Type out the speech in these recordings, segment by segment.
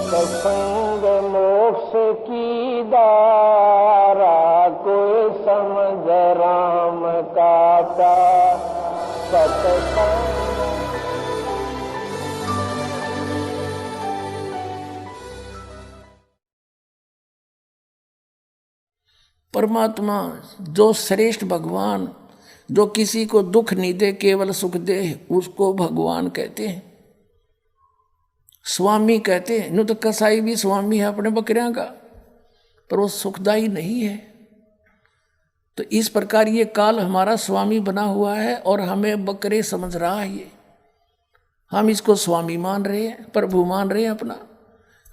सत्संग मोक्ष की दारा, कोई समझ राम का प्यार। सत्संग परमात्मा जो श्रेष्ठ भगवान, जो किसी को दुख नहीं दे केवल सुख दे, उसको भगवान कहते हैं, स्वामी कहते हैं। नु तो कसाई भी स्वामी है अपने बकरियां का, पर वो सुखदाई नहीं है। तो इस प्रकार ये काल हमारा स्वामी बना हुआ है और हमें बकरे समझ रहा है। ये हम इसको स्वामी मान रहे हैं, प्रभु मान रहे हैं अपना।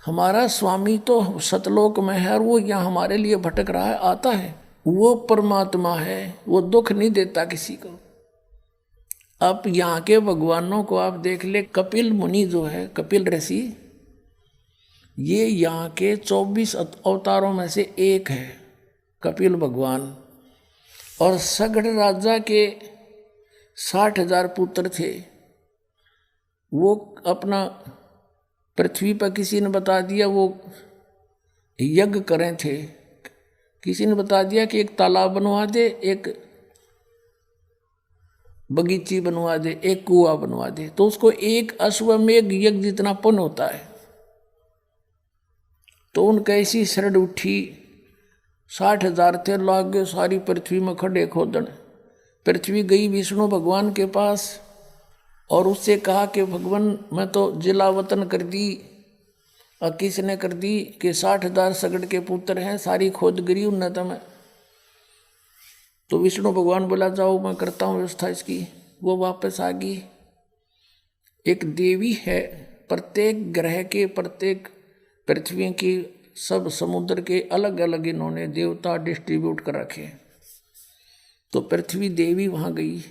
हमारा स्वामी तो सतलोक में है और वो यहाँ हमारे लिए भटक रहा है, आता है। वो परमात्मा है, वो दुख नहीं देता किसी को। अब यहाँ के भगवानों को आप देख ले, कपिल मुनि जो है, कपिल ऋषि, ये यहाँ के 24 अवतारों में से एक है कपिल भगवान। और सगड़ राजा के 60,000 पुत्र थे। वो अपना पृथ्वी पर किसी ने बता दिया वो यज्ञ करें थे। किसी ने बता दिया कि एक तालाब बनवा दे, एक बगीची बनवा दे, एक कुआं बनवा दे, तो उसको एक अश्वमेघ यज्ञ जितना पुण्य होता है। तो उनका ऐसी शरण उठी, 60,000 थे, लाग गए सारी पृथ्वी में खड़े खोदन। पृथ्वी गई विष्णु भगवान के पास और उससे कहा कि भगवान मैं तो जिला वतन कर दी। और किसने कर दी कि 60,000 सगड़ के पुत्र हैं, सारी खोद गिरी उन्नत में। तो विष्णु भगवान बोला जाओ मैं करता हूँ व्यवस्था इसकी। वो वापस आ गई। एक देवी है, प्रत्येक ग्रह के, प्रत्येक पृथ्वी की, सब समुद्र के अलग अलग इन्होंने देवता डिस्ट्रीब्यूट कर रखे। तो पृथ्वी देवी वहाँ गई।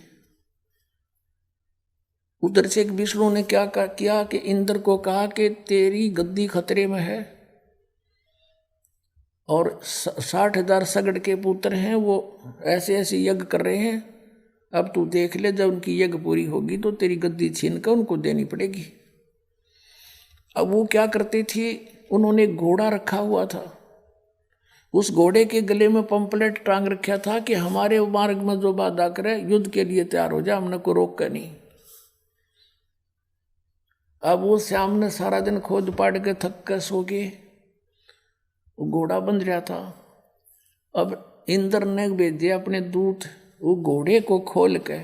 उधर से एक विष्णु ने क्या किया कि इंद्र को कहा कि तेरी गद्दी खतरे में है और 60,000 सगड़ के पुत्र हैं, वो ऐसे ऐसे यज्ञ कर रहे हैं। अब तू देख ले, जब उनकी यज्ञ पूरी होगी तो तेरी गद्दी छीन कर उनको देनी पड़ेगी। अब वो क्या करते थे, उन्होंने घोड़ा रखा हुआ था। उस घोड़े के गले में पंपलेट टांग रखा था कि हमारे मार्ग में जो बाधा करे युद्ध के लिए तैयार हो जा, हमने को रोक कर नहीं। अब वो श्याम ने सारा दिन खोद पाड़ के थक कर सो गए। वो घोड़ा बंध रहा था। अब इंद्र ने भेजे अपने दूत, वो घोड़े को खोल के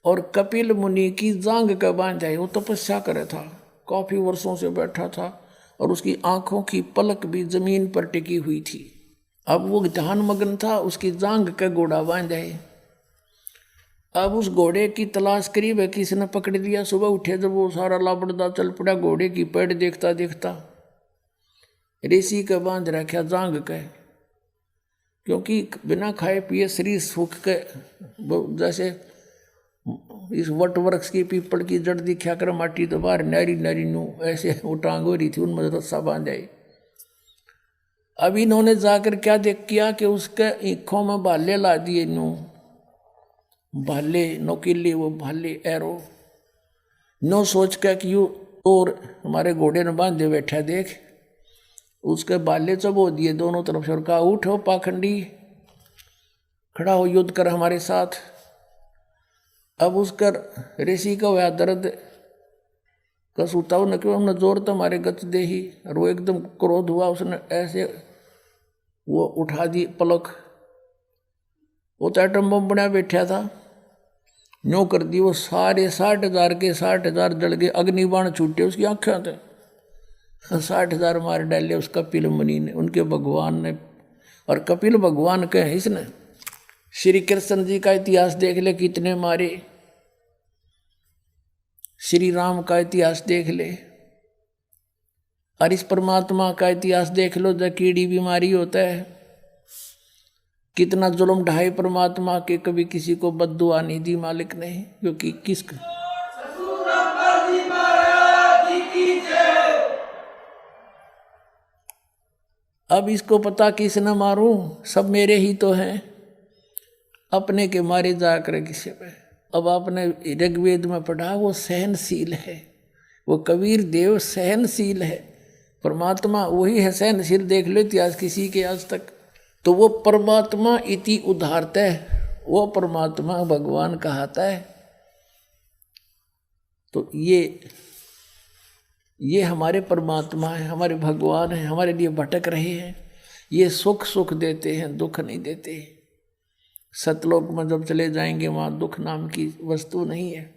और कपिल मुनि की जांग का बांध आई। वो तपस्या करे था, काफी वर्षों से बैठा था और उसकी आंखों की पलक भी जमीन पर टिकी हुई थी। अब वो ध्यान मग्न था, उसकी जांग का घोड़ा बांध आए। अब उस घोड़े की तलाश करीब है, किसी ने पकड़ लिया। सुबह उठे जब वो सारा लापड़दा चल पड़ा, घोड़े की पेड़ देखता देखता ऋषि का बांध रखा जांग का, क्योंकि बिना खाए पिए शरीर सूख के, जैसे इस वट वृक्ष की पीपल की जड़ दिखा कर माटी तो बाहर नारी नारी नू ऐसे वो टांग हो रही थी, उनमें रस्सा बांध आई। अब इन्होंने जाकर क्या देख किया कि उसके आँखों में भाले ला दिए, नू भाले नोकीले, वो भाले एरो नो सोच के कि यू और हमारे घोड़े ने बांधे बैठा देख, उसके बाले चबो दिए दोनों तरफ से और कहा उठो पाखंडी, खड़ा हो, युद्ध कर हमारे साथ। अब उसका ऋषि का हुआ दर्द कसूता न क्यों, हमने जोर तो हमारे गच दे ही। और वो एकदम क्रोध हुआ, उसने ऐसे वो उठा दी पलक। वो तो एटम बम बना बैठा था, न्यों कर दी। वो सारे 60,000 के 60,000 जल गए, अग्निबाण छूटे उसकी आँखें थे। 60,000 मार डाले उस कपिल मुनि ने, उनके भगवान ने। और कपिल भगवान के हैं इसने। श्री कृष्ण जी का इतिहास देख ले, कितने मारे। श्री राम का इतिहास देख ले, और इस परमात्मा का इतिहास देख लो। जब कीड़ी बीमारी होता है, कितना जुल्म ढाए परमात्मा के, कभी किसी को बद्दुआ नहीं दी मालिक ने, क्योंकि किसका अब इसको पता किसने मारूं, सब मेरे ही तो हैं, अपने के मारे जाकर किसी पे। अब आपने ऋग्वेद में पढ़ा, वो सहनशील है, वो कबीर देव सहनशील है। परमात्मा वही है, सहनशील। देख लो इतिहास किसी के आज तक। तो वो परमात्मा इति उदारता है, वो परमात्मा भगवान कहता है। तो ये हमारे परमात्मा है, हमारे भगवान है, हमारे लिए भटक रहे हैं। ये सुख सुख देते हैं, दुख नहीं देते। सतलोक में जब चले जाएंगे वहाँ दुख नाम की वस्तु नहीं है।